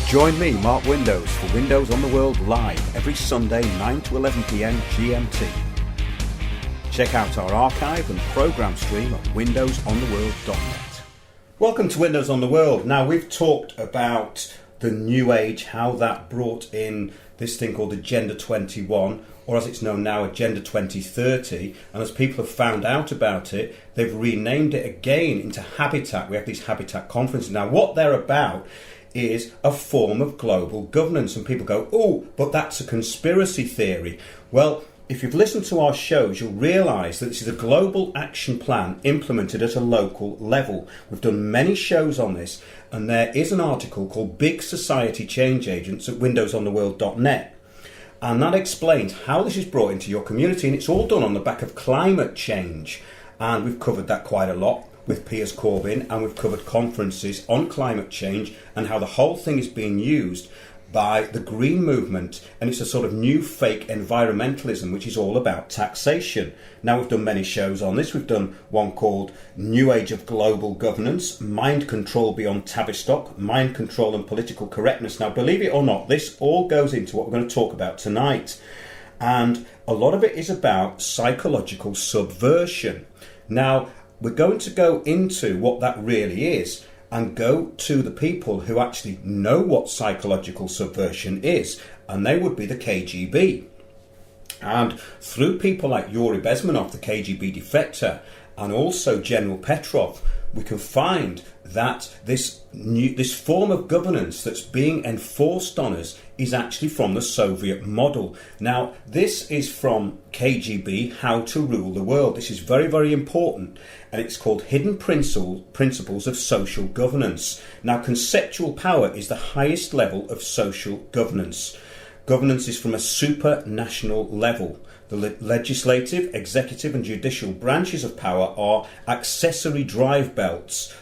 Join me, Mark Windows, for Windows on the World live every Sunday 9 to 11 PM GMT. Check out our archive and programme stream at windowsontheworld.net. Welcome to Windows on the World. Now, we've talked about the New Age, how that brought in this thing called Agenda 21, or as it's known now, Agenda 2030. And as people have found out about it, they've renamed it again into Habitat. We have these Habitat conferences. Now, what they're about is a form of global governance. And people go, oh, but that's a conspiracy theory. Well, if you've listened to our shows, you'll realise that this is a global action plan implemented at a local level. We've done many shows on this, and there is an article called Big Society Change Agents at windowsontheworld.net. And that explains how this is brought into your community, and it's all done on the back of climate change. And we've covered that quite a lot with Piers Corbyn, and we've covered conferences on climate change and how the whole thing is being used by the green movement, and it's a sort of new fake environmentalism which is all about taxation. Now, we've done many shows on this. We've done one called New Age of Global Governance, Mind Control Beyond Tavistock, Mind Control and Political Correctness. Now, believe it or not, this all goes into what we're going to talk about tonight, and a lot of it is about psychological subversion. Now, we're going to go into what that really is and go to the people who actually know what psychological subversion is, and they would be the KGB. And through people like Yuri Bezmenov, the KGB defector, and also General Petrov, we can find that this form of governance that's being enforced on us is actually from the Soviet model. Now, this is from KGB, How to Rule the World. This is very, very important, and it's called Hidden Principles of Social Governance. Now, conceptual power is the highest level of social governance. Governance is from a supranational level. The legislative, executive and judicial branches of power are accessory drive belts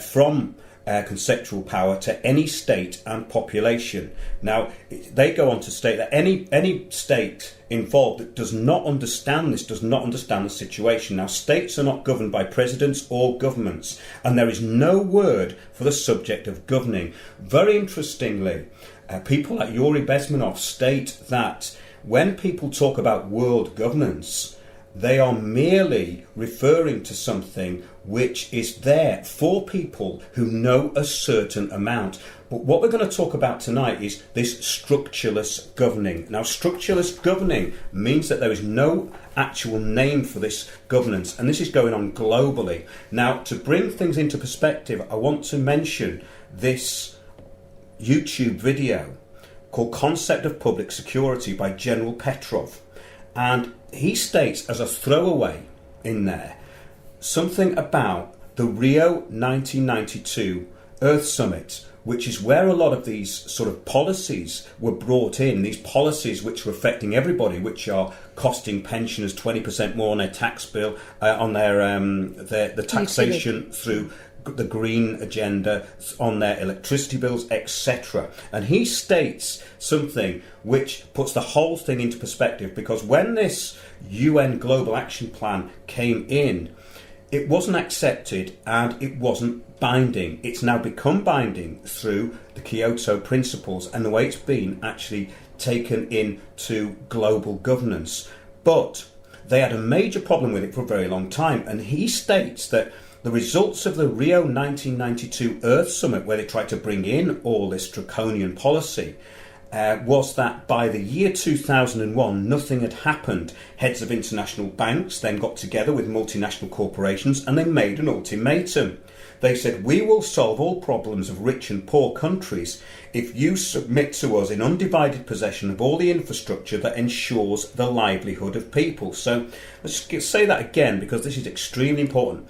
from conceptual power to any state and population. Now, they go on to state that any state involved that does not understand this, does not understand the situation. Now, states are not governed by presidents or governments, and there is no word for the subject of governing. Very interestingly, people like Yuri Bezmenov state that when people talk about world governance, they are merely referring to something which is there for people who know a certain amount. But what we're going to talk about tonight is this structureless governing. Now, structureless governing means that there is no actual name for this governance, and this is going on globally. Now, to bring things into perspective, I want to mention this YouTube video called Concept of Public Security by General Petrov. And he states as a throwaway in there something about the Rio 1992 Earth Summit, which is where a lot of these sort of policies were brought in, these policies which were affecting everybody, which are costing pensioners 20% more on their tax bill, on the taxation through the green agenda, on their electricity bills, etc. And he states something which puts the whole thing into perspective, because when this UN Global Action Plan came in, it wasn't accepted and it wasn't binding. It's now become binding through the Kyoto Principles and the way it's been actually taken into global governance. But they had a major problem with it for a very long time, and he states that the results of the Rio 1992 Earth Summit, where they tried to bring in all this draconian policy, was that by the year 2001, nothing had happened. Heads of international banks then got together with multinational corporations and they made an ultimatum. They said, we will solve all problems of rich and poor countries if you submit to us in undivided possession of all the infrastructure that ensures the livelihood of people. So let's say that again, because this is extremely important.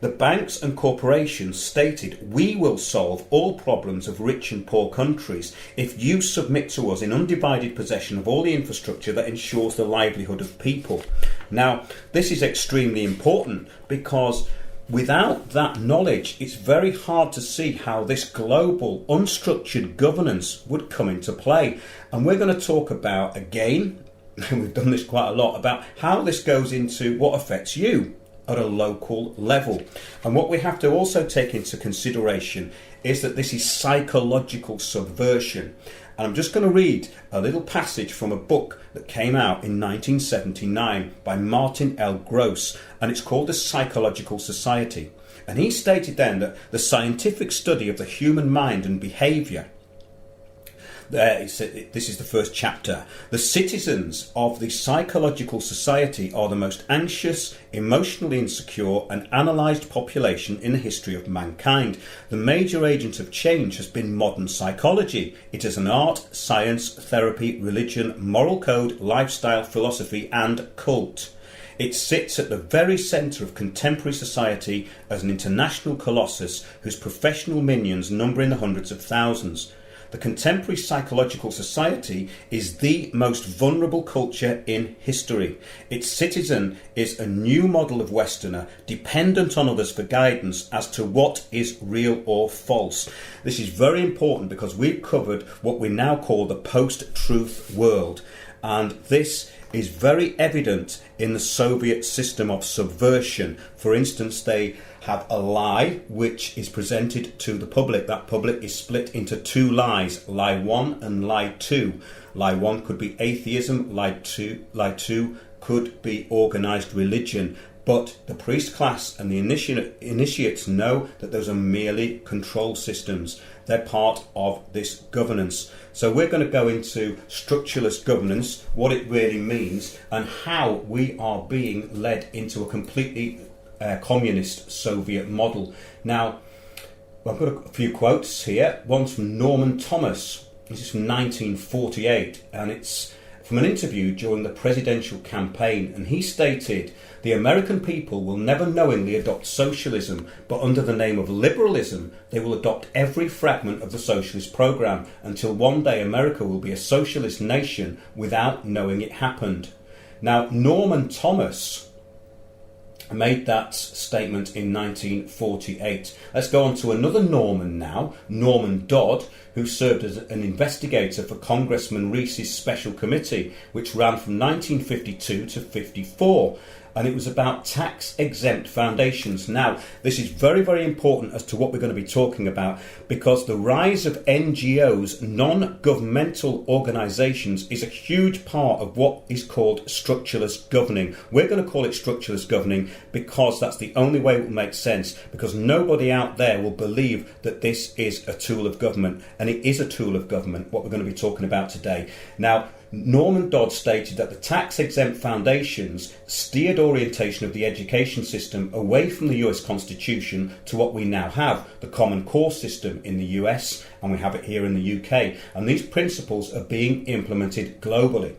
The banks and corporations stated, we will solve all problems of rich and poor countries if you submit to us in undivided possession of all the infrastructure that ensures the livelihood of people. Now, this is extremely important because without that knowledge, it's very hard to see how this global unstructured governance would come into play. And we're going to talk about, again, and we've done this quite a lot, about how this goes into what affects you. at a local level. And what we have to also take into consideration is that this is psychological subversion. And I'm just going to read a little passage from a book that came out in 1979 by Martin L. Gross, and it's called The Psychological Society. And he stated then that the scientific study of the human mind and behaviour, this is the first chapter. The citizens of the psychological society are the most anxious, emotionally insecure and analysed population in the history of mankind. The major agent of change has been modern psychology. It is an art, science, therapy, religion, moral code, lifestyle, philosophy and cult. It sits at the very centre of contemporary society as an international colossus whose professional minions number in the hundreds of thousands. The contemporary psychological society is the most vulnerable culture in history. Its citizen is a new model of Westerner, dependent on others for guidance as to what is real or false. This is very important because we've covered what we now call the post-truth world, and this is very evident in the Soviet system of subversion. For instance, they have a lie which is presented to the public. That public is split into two lies, lie 1 and lie 2. Lie 1 could be atheism, lie 2 could be organised religion. But the priest class and the initiates know that those are merely control systems. They're part of this governance. So we're going to go into structuralist governance, what it really means, and how we are being led into a completely communist Soviet model. Now, I've got a few quotes here. One's from Norman Thomas. This is from 1948, and it's from an interview during the presidential campaign, and he stated, "The American people will never knowingly adopt socialism, but under the name of liberalism, they will adopt every fragment of the socialist program until one day America will be a socialist nation without knowing it happened." Now, Norman Thomas made that statement in 1948. Let's go on to another Norman now, Norman Dodd, who served as an investigator for Congressman Reese's special committee, which ran from 1952 to 54. And it was about tax-exempt foundations. Now, this is very, very important as to what we're going to be talking about, because the rise of NGOs, non-governmental organisations, is a huge part of what is called structuralist governing. We're going to call it structuralist governing because that's the only way it will make sense, because nobody out there will believe that this is a tool of government, and it is a tool of government, what we're going to be talking about today. Now, Norman Dodd stated that the tax-exempt foundations steered orientation of the education system away from the US Constitution to what we now have, the Common Core system in the US, and we have it here in the UK. And these principles are being implemented globally.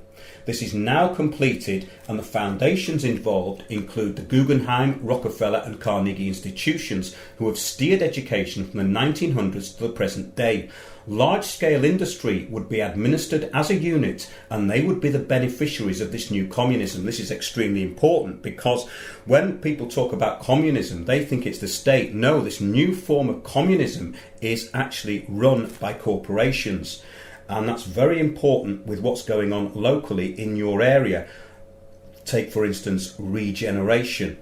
This is now completed, and the foundations involved include the Guggenheim, Rockefeller and Carnegie institutions, who have steered education from the 1900s to the present day. Large-scale industry would be administered as a unit, and they would be the beneficiaries of this new communism. This is extremely important, because when people talk about communism, they think it's the state. No, this new form of communism is actually run by corporations. And that's very important with what's going on locally in your area. Take, for instance, regeneration.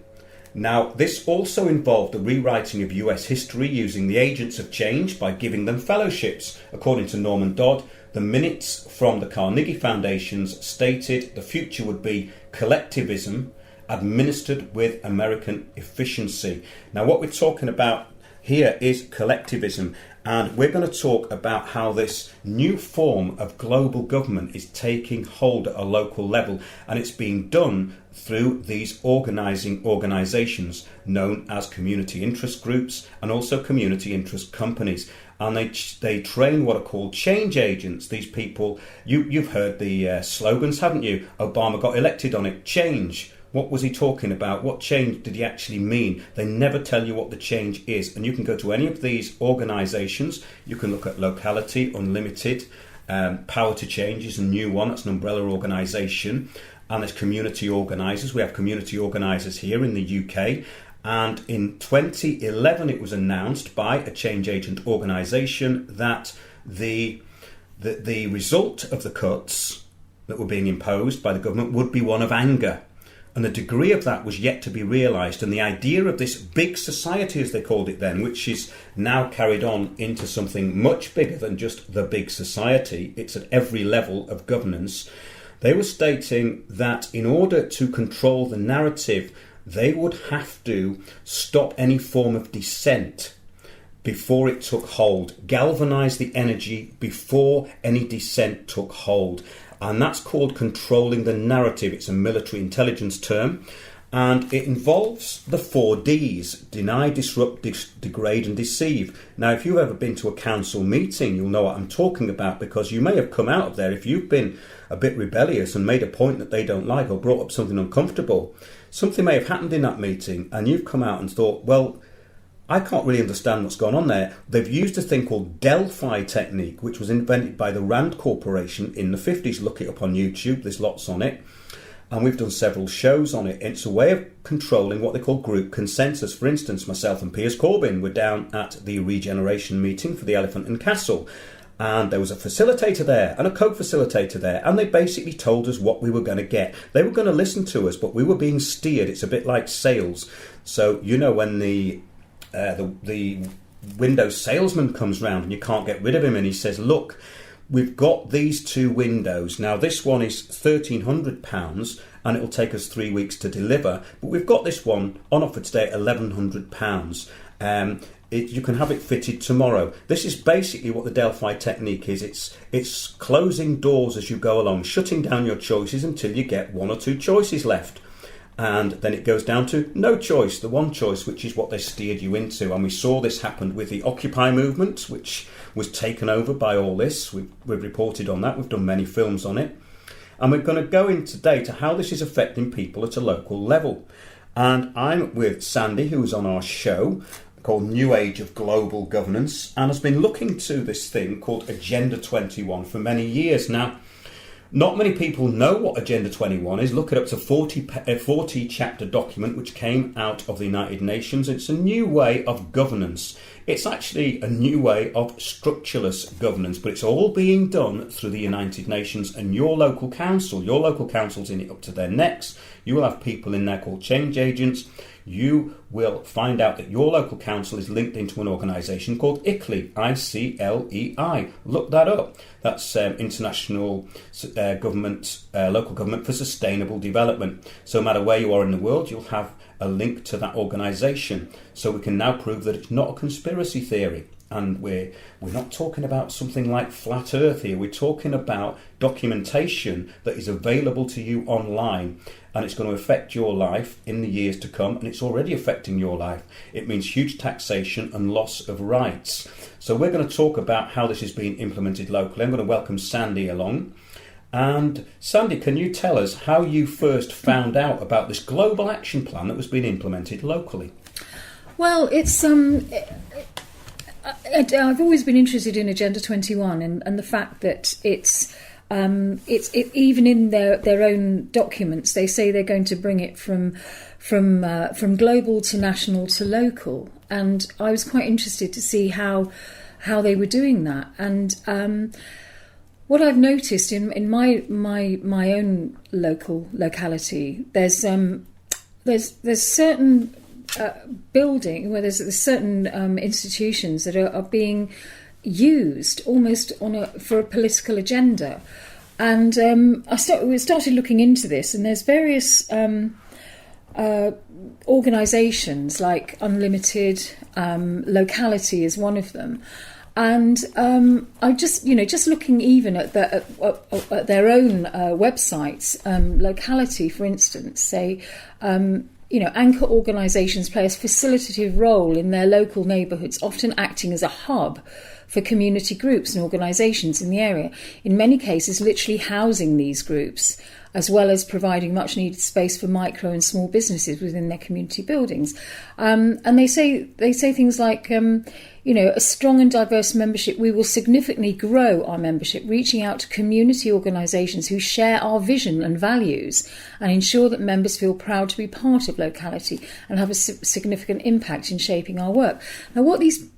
Now, this also involved the rewriting of US history using the agents of change by giving them fellowships. According to Norman Dodd, the minutes from the Carnegie Foundations stated the future would be collectivism administered with American efficiency. Now, what we're talking about here is collectivism, and we're going to talk about how this new form of global government is taking hold at a local level, and it's being done through these organisations known as community interest groups and also community interest companies. And they train what are called change agents. These people, you've heard the slogans, haven't you? Obama got elected on it. Change. What was he talking about? What change did he actually mean? They never tell you what the change is. And you can go to any of these organisations. You can look at Locality, Unlimited, Power to Change is a new one. That's an umbrella organisation. And there's community organisers. We have community organisers here in the UK. And in 2011, it was announced by a change agent organisation that the result of the cuts that were being imposed by the government would be one of anger. And the degree of that was yet to be realised. And the idea of this big society, as they called it then, which is now carried on into something much bigger than just the big society, it's at every level of governance. They were stating that in order to control the narrative, they would have to stop any form of dissent before it took hold, galvanise the energy before any dissent took hold. And that's called controlling the narrative. It's a military intelligence term, and it involves the 4 Ds: deny, disrupt, degrade and deceive. Now, if you've ever been to a council meeting, you'll know what I'm talking about, because you may have come out of there, if you've been a bit rebellious and made a point that they don't like or brought up something uncomfortable, something may have happened in that meeting and you've come out and thought, well, I can't really understand what's going on there. They've used a thing called Delphi Technique, which was invented by the Rand Corporation in the 50s. Look it up on YouTube, there's lots on it. And we've done several shows on it. It's a way of controlling what they call group consensus. For instance, myself and Piers Corbyn were down at the regeneration meeting for the Elephant and Castle. And there was a facilitator there and a co-facilitator there. And they basically told us what we were going to get. They were going to listen to us, but we were being steered. It's a bit like sales. So, you know, when the Windows salesman comes round and you can't get rid of him, and he says, look, we've got these 2 windows. Now, this one is £1,300 and it'll take us 3 weeks to deliver. But we've got this one on offer today at £1,100. You can have it fitted tomorrow. This is basically what the Delphi Technique is. It's closing doors as you go along, shutting down your choices until you get 1 or 2 choices left. And then it goes down to no choice, the one choice, which is what they steered you into. And we saw this happen with the Occupy movement, which was taken over by all this. We've reported on that. We've done many films on it. And we're going to go in today to how this is affecting people at a local level. And I'm with Sandi, who is on our show called New Age of Global Governance, and has been looking to this thing called Agenda 21 for many years now. Not many people know what Agenda 21 is. Look it up. It's a 40-chapter document which came out of the United Nations. It's a new way of governance. It's actually a new way of structureless governance, but it's all being done through the United Nations and your local council. Your local council's in it up to their necks. You will have people in there called change agents. You will find out that your local council is linked into an organisation called ICLEI, I-C-L-E-I. Look that up. That's International Government, Local Government for Sustainable Development. So no matter where you are in the world, you'll have a link to that organisation. So we can now prove that it's not a conspiracy theory. And we're not talking about something like flat earth here. We're talking about documentation that is available to you online, and it's going to affect your life in the years to come, and it's already affecting your life. It means huge taxation and loss of rights. So we're going to talk about how this is being implemented locally. I'm going to welcome Sandi along. And Sandi, can you tell us how you first found out about this global action plan that was being implemented locally? Well, it's I've always been interested in Agenda 21 and the fact that it's even in their own documents they say they're going to bring it from global to national to local, and I was quite interested to see how they were doing that. And what I've noticed in my own locality, there's certain building where there's certain institutions that are being used almost for a political agenda, and we started looking into this, and there's various organisations like Unlimited, Locality is one of them, and I just looking even at their own websites. Locality, for instance, say. Anchor organisations play a facilitative role in their local neighbourhoods, often acting as a hub for community groups and organisations in the area, in many cases literally housing these groups, as well as providing much needed space for micro and small businesses within their community buildings. And they say things like, a strong and diverse membership, we will significantly grow our membership, reaching out to community organisations who share our vision and values, and ensure that members feel proud to be part of Locality and have a significant impact in shaping our work. Now, what these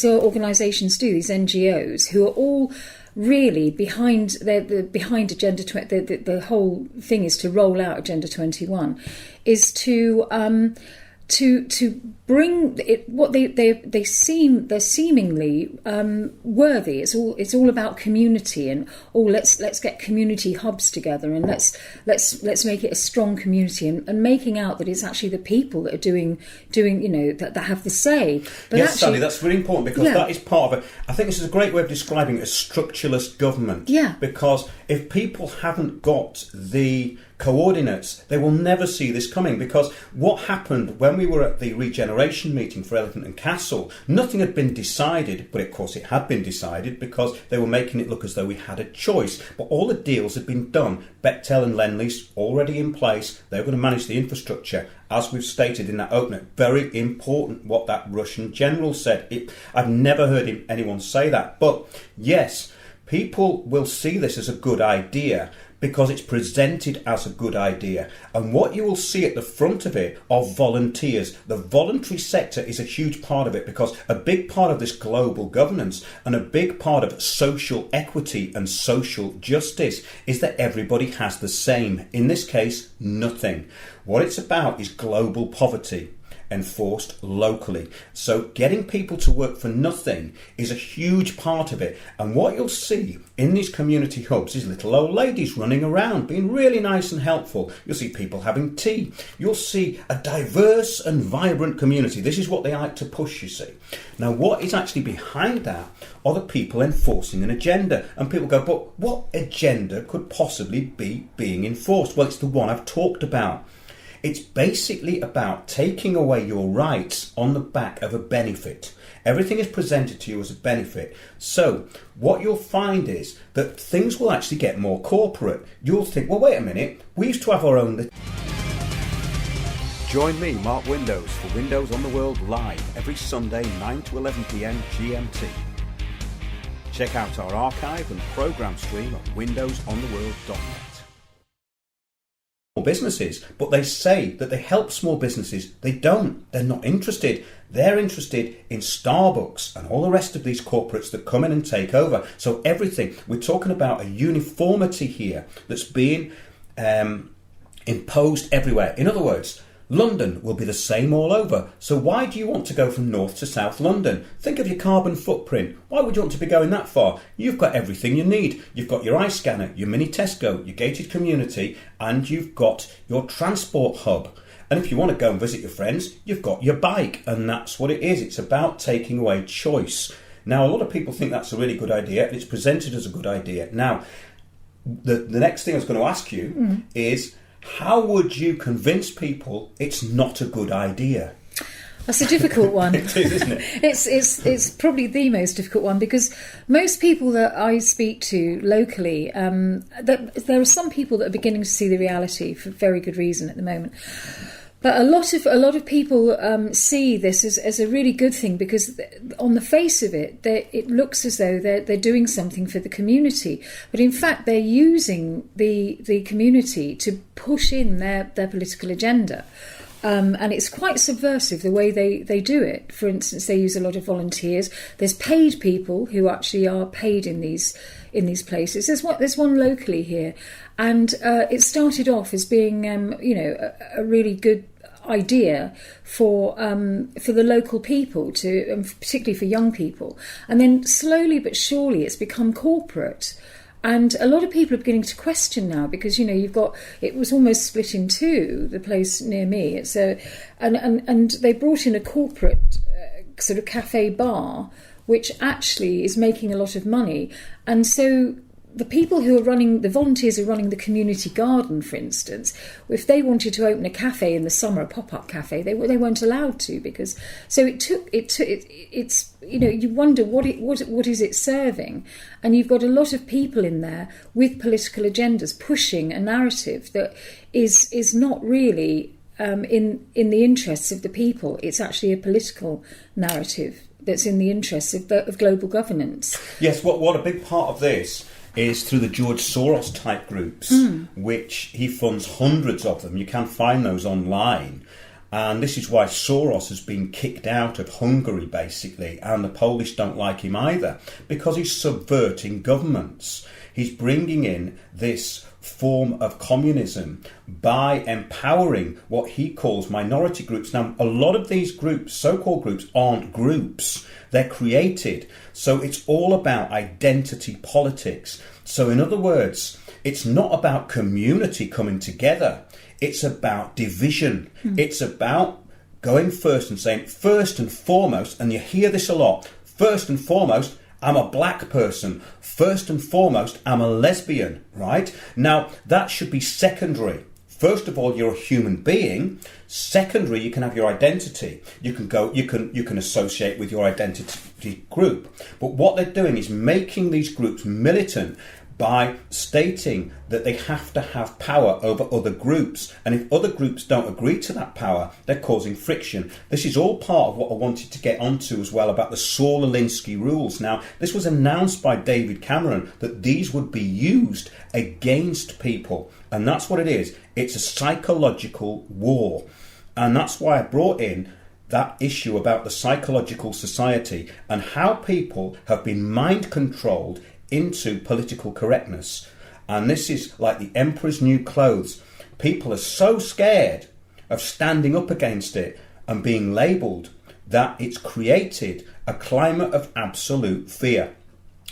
organisations do, these NGOs, who are all really behind Agenda 20, the whole thing is to roll out Agenda 21, is to bring it, what they're seemingly worthy. It's all about community, and let's get community hubs together, and let's make it a strong community, and making out that it's actually the people that are doing that have the say. But yes, actually, Sally, that's really important, because that is part of it. I think this is a great way of describing a structuralist government. Yeah. Because if people haven't got the coordinates, they will never see this coming. Because what happened when we were at the regeneration meeting for Elephant and Castle, nothing had been decided, but of course it had been decided because they were making it look as though we had a choice. But all the deals had been done. Bechtel and Lend-Lease already in place. They were going to manage the infrastructure. As we've stated in that opener, very important what that Russian general said. I've never heard anyone say that. But yes, people will see this as a good idea because it's presented as a good idea. And what you will see at the front of it are volunteers. The voluntary sector is a huge part of it, because a big part of this global governance and a big part of social equity and social justice is that everybody has the same. In this case, nothing. What it's about is global poverty enforced locally. So getting people to work for nothing is a huge part of it. And what you'll see in these community hubs is little old ladies running around being really nice and helpful. You'll see people having tea. You'll see a diverse and vibrant community. This is what they like to push, you see. Now, what is actually behind that are the people enforcing an agenda. And people go, but what agenda could possibly be being enforced? Well, it's the one I've talked about. It's basically about taking away your rights on the back of a benefit. Everything is presented to you as a benefit. So what you'll find is that things will actually get more corporate. You'll think, well, wait a minute, we used to have our own... Join me, Mark Windows, for Windows on the World live every Sunday 9 to 11 p.m. GMT. Check out our archive and programme stream at windowsontheworld.net. Businesses, but they say that they help small businesses. They don't. They're not interested. They're interested in Starbucks and all the rest of these corporates that come in and take over. So everything, we're talking about a uniformity here that's being imposed everywhere. In other words, London will be the same all over. So why do you want to go from north to south London? Think of your carbon footprint. Why would you want to be going that far? You've got everything you need. You've got your eye scanner, your mini Tesco, your gated community, and you've got your transport hub. And if you want to go and visit your friends, you've got your bike. And that's what it is. It's about taking away choice. Now, a lot of people think that's a really good idea, and it's presented as a good idea. Now, the next thing I was going to ask you is, how would you convince people it's not a good idea? That's a difficult one. It is, isn't it? It's probably the most difficult one, because most people that I speak to locally, there are some people that are beginning to see the reality for very good reason at the moment. But a lot of people see this as a really good thing, because on the face of it, it looks as though they're doing something for the community. But in fact, they're using the community to push in their political agenda. And it's quite subversive the way they do it. For instance, they use a lot of volunteers. There's paid people who actually are paid in these places. There's one locally here, and it started off as being a really good idea for the local people, particularly for young people, and then slowly but surely it's become corporate. And a lot of people are beginning to question now, because it was almost split in two, the place near me. It's and they brought in a corporate sort of cafe bar, which actually is making a lot of money. And so the people who are running, the volunteers who are running the community garden, for instance, if they wanted to open a cafe in the summer, a pop-up cafe, they weren't allowed to, because so it's you wonder what is it serving. And you've got a lot of people in there with political agendas pushing a narrative that is not really in the interests of the people. It's actually a political narrative that's in the interests of global governance. Yes, what a big part of this is through the George Soros type groups, which he funds hundreds of them. You can find those online. And this is why Soros has been kicked out of Hungary, basically, and the Polish don't like him either, because he's subverting governments. He's bringing in this form of communism by empowering what he calls minority groups. Now, a lot of these groups, so-called groups, aren't groups. They're created. So it's all about identity politics. So in other words, it's not about community coming together. It's about division. It's about going first and saying, first and foremost, and you hear this a lot, first and foremost, I'm a black person. First and foremost, I'm a lesbian, right? Now, that should be secondary. First of all, you're a human being. Secondary, you can have your identity. You can associate with your identity group. But what they're doing is making these groups militant by stating that they have to have power over other groups. And if other groups don't agree to that power, they're causing friction. This is all part of what I wanted to get onto as well about the Saul Alinsky rules. Now, this was announced by David Cameron that these would be used against people. And that's what it is. It's a psychological war. And that's why I brought in that issue about the psychological society and how people have been mind controlled into political correctness. And this is like the emperor's new clothes. People are so scared of standing up against it and being labelled that it's created a climate of absolute fear.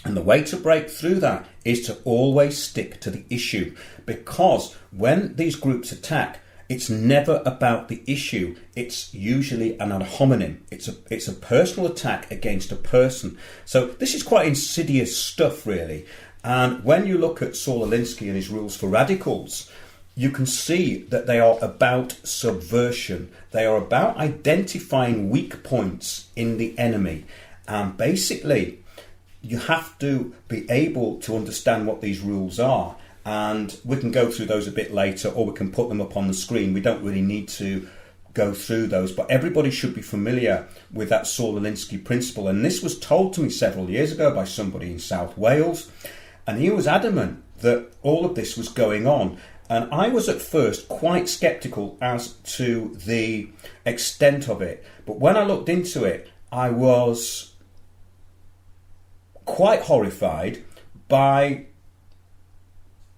And the way to break through that is to always stick to the issue, because when these groups attack, it's never about the issue. It's usually an ad hominem. It's a personal attack against a person. So this is quite insidious stuff, really. And when you look at Saul Alinsky and his rules for radicals, you can see that they are about subversion. They are about identifying weak points in the enemy. And basically, you have to be able to understand what these rules are. And we can go through those a bit later, or we can put them up on the screen. We don't really need to go through those, but everybody should be familiar with that Saul Alinsky principle. And this was told to me several years ago by somebody in South Wales, and he was adamant that all of this was going on. And I was at first quite sceptical as to the extent of it, but when I looked into it, I was quite horrified by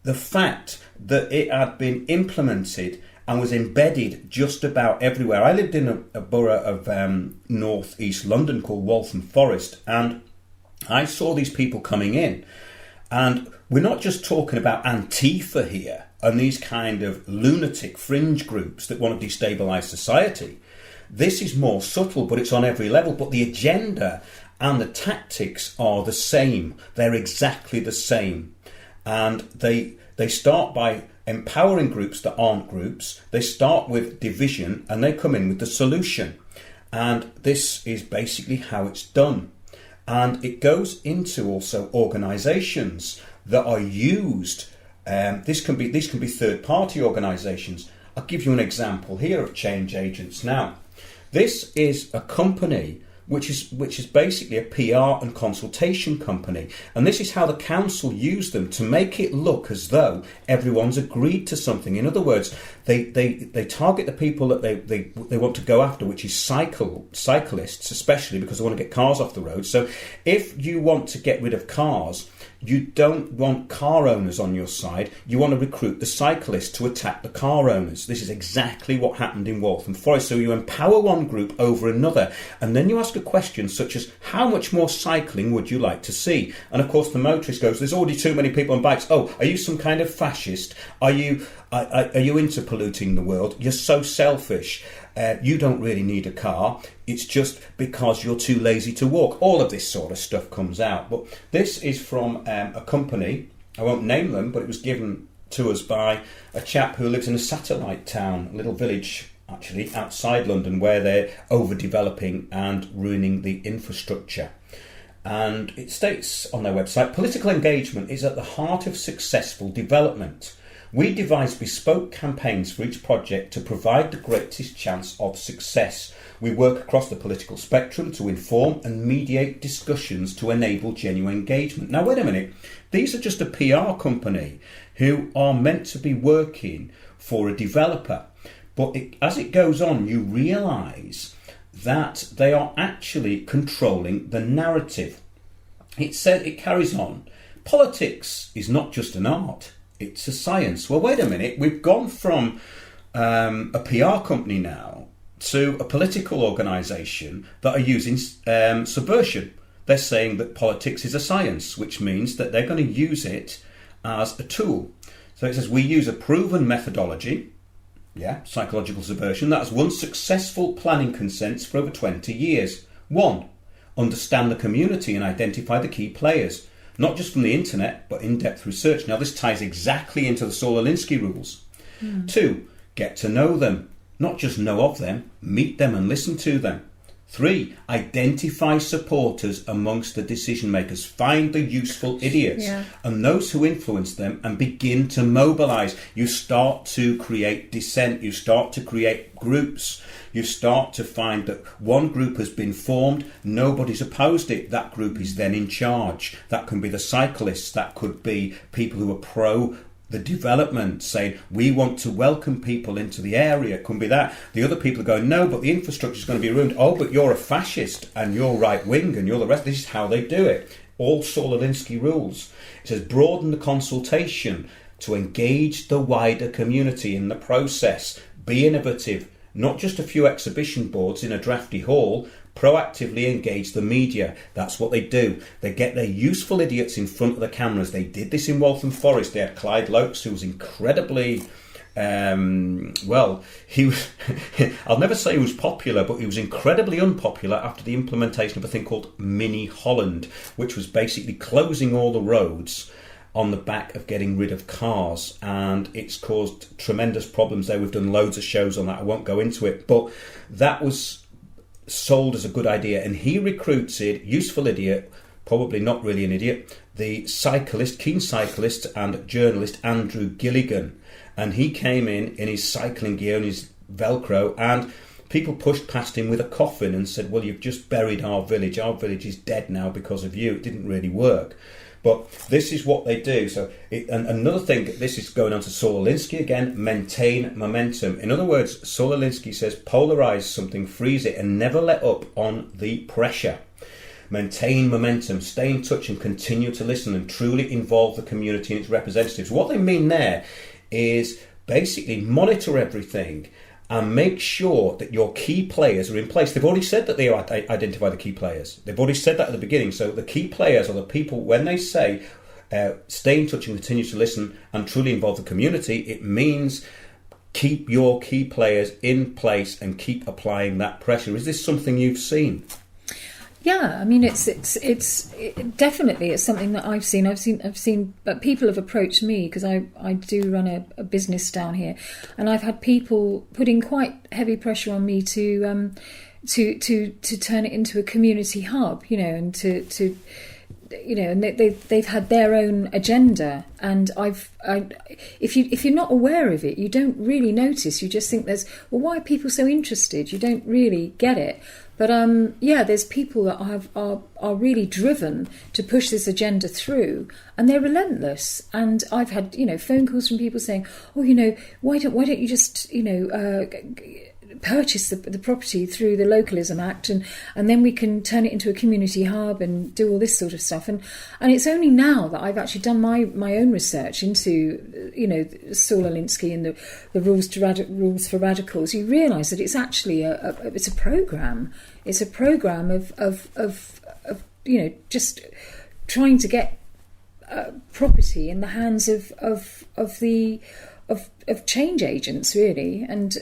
the fact that it had been implemented and was embedded just about everywhere. I lived in a borough of North East London called Waltham Forest, and I saw these people coming in. And we're not just talking about Antifa here and these kind of lunatic fringe groups that want to destabilise society. This is more subtle, but it's on every level. But the agenda and the tactics are the same. They're exactly the same. And they start by empowering groups that aren't groups. They start with division and they come in with the solution. And this is basically how it's done. And it goes into also organisations that are used. These can be third-party organisations. I'll give you an example here of change agents. Now, this is a company which is basically a PR and consultation company. And this is how the council use them to make it look as though everyone's agreed to something. In other words, they target the people that they want to go after, which is cyclists, especially because they want to get cars off the road. So if you want to get rid of cars, you don't want car owners on your side. You want to recruit the cyclists to attack the car owners. This is exactly what happened in Waltham Forest. So you empower one group over another, and then you ask a question such as, how much more cycling would you like to see? And of course the motorist goes, there's already too many people on bikes. Oh, are you some kind of fascist? Are you into polluting the world? You're so selfish. You don't really need a car. It's just because you're too lazy to walk. All of this sort of stuff comes out. But this is from a company, I won't name them, but it was given to us by a chap who lives in a satellite town, a little village actually outside London, where they're overdeveloping and ruining the infrastructure. And it states on their website, political engagement is at the heart of successful development. We devise bespoke campaigns for each project to provide the greatest chance of success. We work across the political spectrum to inform and mediate discussions to enable genuine engagement. Now, wait a minute. These are just a PR company who are meant to be working for a developer. But as it goes on, you realise that they are actually controlling the narrative. It carries on. Politics is not just an art, it's a science. Well, wait a minute, we've gone from a PR company now to a political organisation that are using subversion. They're saying that politics is a science, which means that they're going to use it as a tool. So it says we use a proven methodology, psychological subversion, that has won successful planning consents for over 20 years. 1. Understand the community and identify the key players, not just from the internet, but in-depth research. Now, this ties exactly into the Saul Alinsky rules. 2. Get to know them, not just know of them, meet them and listen to them. 3. Identify supporters amongst the decision makers. Find the useful idiots and those who influence them and begin to mobilise. You start to create dissent. You start to create groups. You start to find that one group has been formed. Nobody's opposed it. That group is then in charge. That can be the cyclists. That could be people who are pro the development, saying we want to welcome people into the area. It can be that. The other people are going, no, but the infrastructure is going to be ruined. Oh, but you're a fascist and you're right wing and you're the rest. This is how they do it. All Saul Alinsky rules. It says broaden the consultation to engage the wider community in the process. Be innovative. Not just a few exhibition boards in a drafty hall. Proactively engage the media. That's what they do. They get their useful idiots in front of the cameras. They did this in Waltham Forest. They had Clyde Lokes, who was incredibly, he was, I'll never say he was popular, but he was incredibly unpopular after the implementation of a thing called Mini Holland, which was basically closing all the roads on the back of getting rid of cars, and it's caused tremendous problems there. We've done loads of shows on that. I won't go into it, but that was sold as a good idea, and he recruited useful idiot, probably not really an idiot, the cyclist, keen cyclist and journalist Andrew Gilligan, and he came in his cycling gear and his Velcro, and people pushed past him with a coffin and said, well, you've just buried our village is dead now because of you. It didn't really work. But this is what they do. So, and another thing, this is going on to Saul Alinsky again, maintain momentum. In other words, Saul Alinsky says polarize something, freeze it, and never let up on the pressure. Maintain momentum, stay in touch and continue to listen and truly involve the community and its representatives. What they mean there is basically monitor everything and make sure that your key players are in place. They've already said that they identify the key players. They've already said that at the beginning. So the key players are the people, when they say stay in touch and continue to listen and truly involve the community, it means keep your key players in place and keep applying that pressure. Is this something you've seen? Yeah, I mean, it's definitely it's something that I've seen. I've seen, but people have approached me because I do run a business down here, and I've had people putting quite heavy pressure on me to turn it into a community hub, and to and they've had their own agenda, and if you're not aware of it, you don't really notice. You just think why are people so interested? You don't really get it. But there's people that are really driven to push this agenda through, and they're relentless. And I've had phone calls from people saying, "Oh, why don't you just purchase the property through the Localism Act, and then we can turn it into a community hub and do all this sort of stuff." And it's only now that I've actually done my own research into Saul Alinsky and the rules for radicals. You realise that it's actually it's a program. It's a program of just trying to get property in the hands of change agents, really, and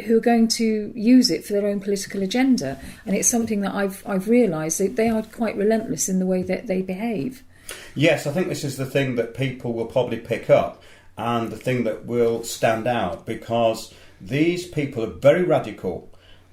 who are going to use it for their own political agenda. And it's something that I've realised that they are quite relentless in the way that they behave. Yes, I think this is the thing that people will probably pick up, and the thing that will stand out, because these people are very radical,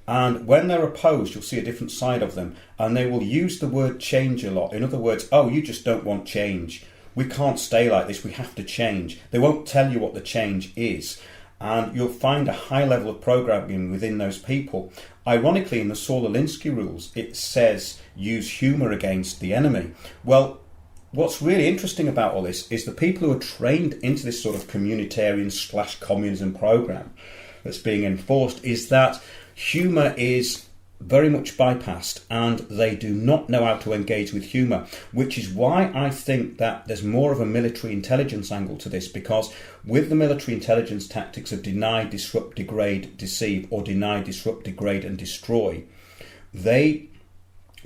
and when they're opposed, you'll see a different side of them, and they will use the word change a lot. In other words, you just don't want change. We can't stay like this, we have to change. They won't tell you what the change is. And you'll find a high level of programming within those people. Ironically, in the Saul Alinsky rules, it says use humour against the enemy. Well, what's really interesting about all this is the people who are trained into this sort of communitarian /communism program, that's being enforced is that humour is very much bypassed, and they do not know how to engage with humour, which is why I think that there's more of a military intelligence angle to this, because with the military intelligence tactics of deny, disrupt, degrade, deceive, or deny, disrupt, degrade and destroy, they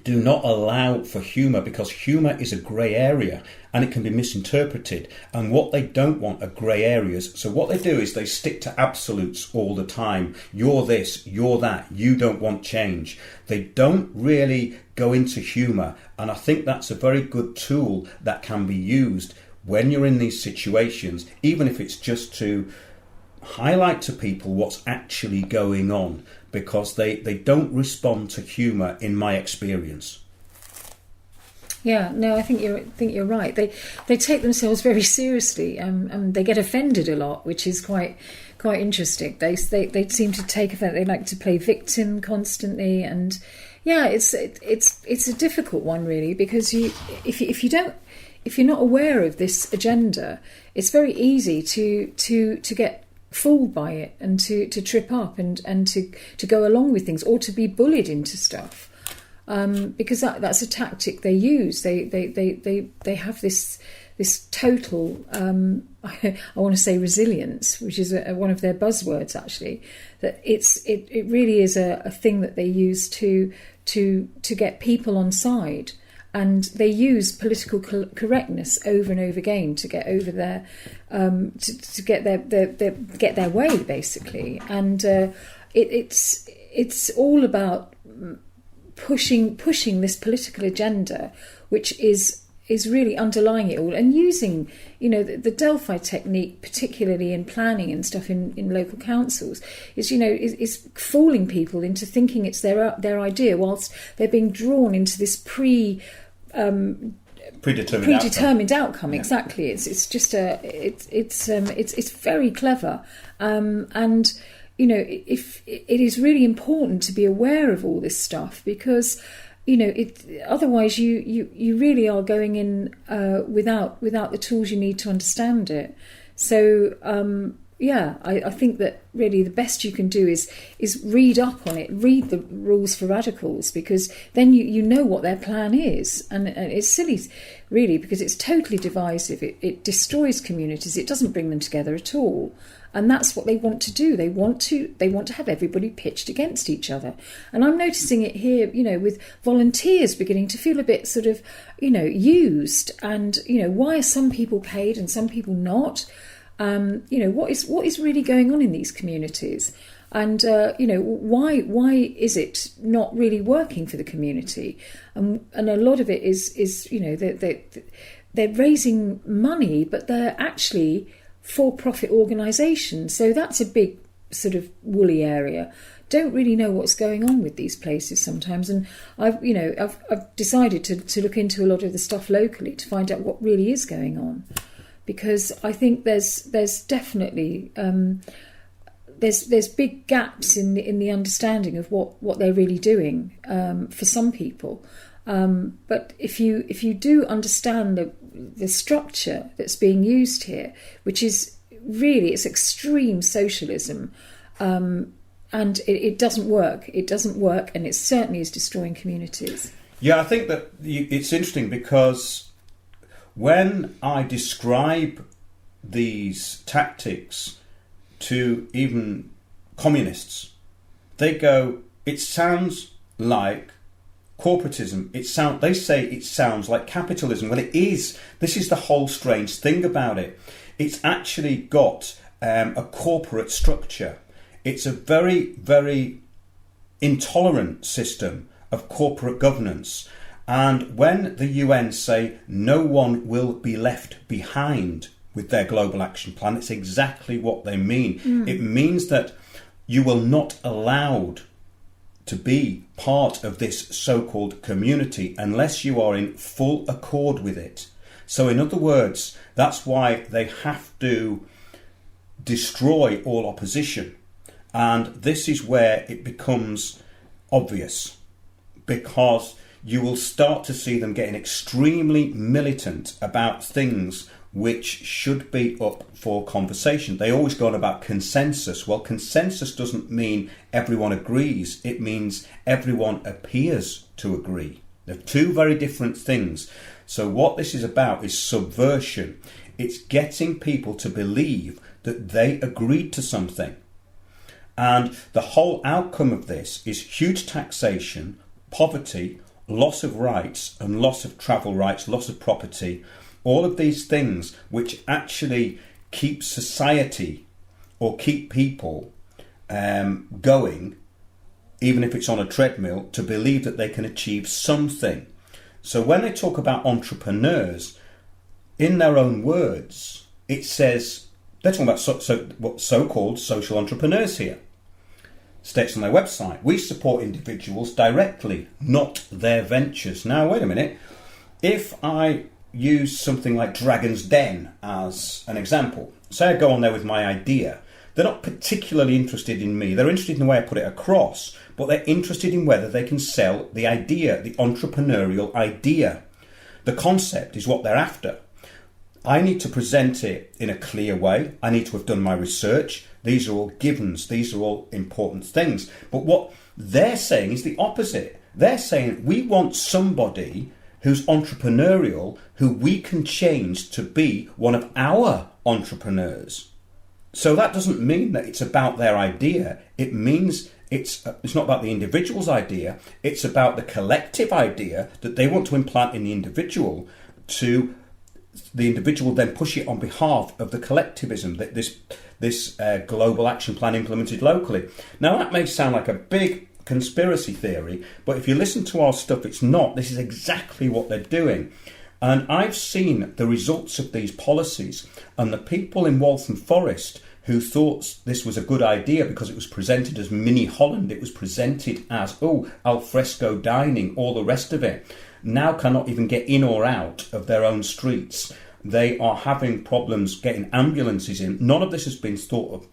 do not allow for humour, because humour is a grey area and it can be misinterpreted, and what they don't want are grey areas. So what they do is they stick to absolutes all the time. You're this, you're that, you don't want change. They don't really go into humour, and I think that's a very good tool that can be used when you're in these situations, even if it's just to highlight to people what's actually going on, because they don't respond to humour in my experience. Yeah, no, I think you're right. They take themselves very seriously, and they get offended a lot, which is quite interesting. They seem to take offense. They like to play victim constantly, and yeah, it's a difficult one really, because if you're not aware of this agenda, it's very easy to get fooled by it and to trip up and to go along with things, or to be bullied into stuff. Because that's a tactic they use. They have this total I want to say resilience, which is one of their buzzwords actually. That it really is a thing that they use to get people on side, and they use political correctness over and over again to get over their to get their way basically, and it's all about pushing this political agenda, which is really underlying it all, and using the Delphi technique, particularly in planning and stuff in local councils, is fooling people into thinking it's their idea, whilst they're being drawn into this predetermined outcome. Yeah. Exactly. It's just it's very clever, and if it is really important to be aware of all this stuff, because otherwise you really are going in without the tools you need to understand it. So I think that really the best you can do is read up on it, read the rules for radicals, because then you know what their plan is, and it's silly really, because it's totally divisive. It destroys communities. It doesn't bring them together at all. And that's what they want to do. They want to have everybody pitched against each other. And I'm noticing it here, with volunteers beginning to feel a bit sort of, used. And, why are some people paid and some people not? What is really going on in these communities? And, why is it not really working for the community? And a lot of it is they're raising money, but they're actually for-profit organisations. So that's a big sort of woolly area. Don't really know what's going on with these places sometimes, and I've decided to look into a lot of the stuff locally to find out what really is going on, because I think there's definitely there's big gaps in the understanding of what they're really doing for some people. But if you do understand the structure that's being used here, which is really, it's extreme socialism, and it doesn't work. It doesn't work, and it certainly is destroying communities. Yeah, I think that it's interesting, because when I describe these tactics to even communists, they go, it sounds like corporatism. They say it sounds like capitalism. Well, it is. This is the whole strange thing about it. It's actually got a corporate structure. It's a very, very intolerant system of corporate governance. And when the UN say no one will be left behind with their global action plan, it's exactly what they mean. It means that you will not allowed to be part of this so-called community unless you are in full accord with it. So in other words, that's why they have to destroy all opposition. And this is where it becomes obvious, because you will start to see them getting extremely militant about things which should be up for conversation. They always go on about consensus. Well, consensus doesn't mean everyone agrees. It means everyone appears to agree. They're two very different things. So what this is about is subversion. It's getting people to believe that they agreed to something. And the whole outcome of this is huge taxation, poverty, loss of rights and loss of travel rights, loss of property, all of these things which actually keep society or keep people going, even if it's on a treadmill, to believe that they can achieve something. So when they talk about entrepreneurs, in their own words, it says, they're talking about so-called social entrepreneurs here. States on their website, we support individuals directly, not their ventures. Now, wait a minute. If I use something like Dragon's Den as an example, say I go on there with my idea, they're not particularly interested in me. They're interested in the way I put it across, but they're interested in whether they can sell the idea, the entrepreneurial idea. The concept is what they're after. I need to present it in a clear way. I need to have done my research. These are all givens. These are all important things. But what they're saying is the opposite. They're saying we want somebody who's entrepreneurial, who we can change to be one of our entrepreneurs. So that doesn't mean that it's about their idea. It means it's not about the individual's idea. It's about the collective idea that they want to implant in the individual, to the individual then push it on behalf of the collectivism, that this global action plan implemented locally. Now that may sound like a big conspiracy theory, but if you listen to our stuff, it's not. This is exactly what they're doing. And I've seen the results of these policies, and the people in Waltham Forest who thought this was a good idea because it was presented as mini Holland, it was presented as, al fresco dining, all the rest of it, now cannot even get in or out of their own streets. They are having problems getting ambulances in. None of this has been thought of.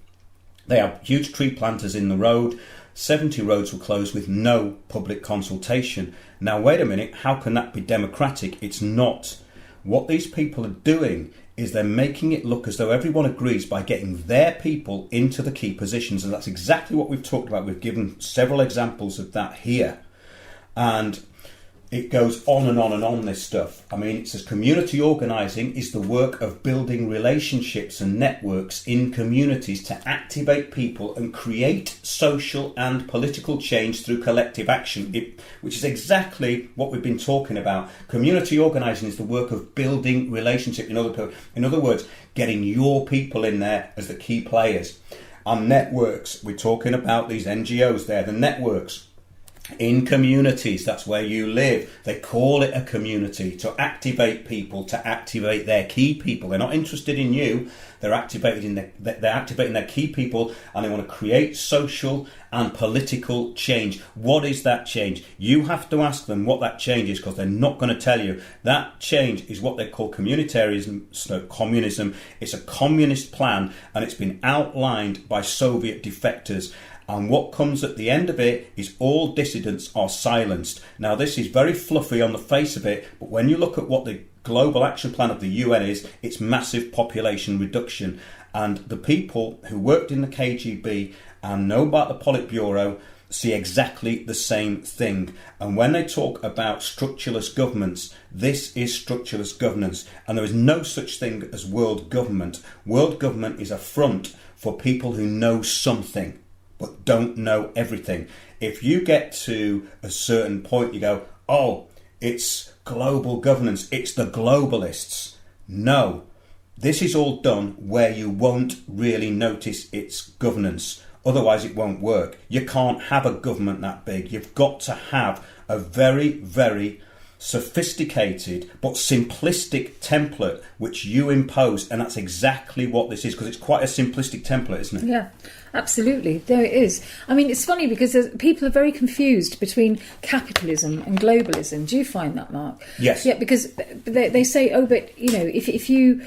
They have huge tree planters in the road. 70 roads were closed with no public consultation. Now, wait a minute, how can that be democratic? It's not. What these people are doing is they're making it look as though everyone agrees by getting their people into the key positions, and that's exactly what we've talked about. We've given several examples of that here. And it goes on and on and on, this stuff. I mean, it says community organising is the work of building relationships and networks in communities to activate people and create social and political change through collective action, which is exactly what we've been talking about. Community organising is the work of building relationships. In other words, getting your people in there as the key players. And networks, we're talking about these NGOs there, the networks. In communities, that's where you live. They call it a community to activate people, to activate their key people. They're not interested in you. They're activating their key people, and they want to create social and political change. What is that change? You have to ask them what that change is, because they're not going to tell you. That change is what they call communitarianism, so communism. It's a communist plan, and it's been outlined by Soviet defectors. And what comes at the end of it is all dissidents are silenced. Now, this is very fluffy on the face of it, but when you look at what the global action plan of the UN is, it's massive population reduction. And the people who worked in the KGB and know about the Politburo see exactly the same thing. And when they talk about structureless governments, this is structureless governance. And there is no such thing as world government. World government is a front for people who know something but don't know everything. If you get to a certain point, you go, it's global governance, it's the globalists. No, this is all done where you won't really notice its governance. Otherwise it won't work. You can't have a government that big. You've got to have a very, very sophisticated but simplistic template which you impose, and that's exactly what this is, because it's quite a simplistic template, isn't it? Yeah, absolutely. There it is. I mean, it's funny because people are very confused between capitalism and globalism. Do you find that, Mark? Yes. Yeah, because they say, but if you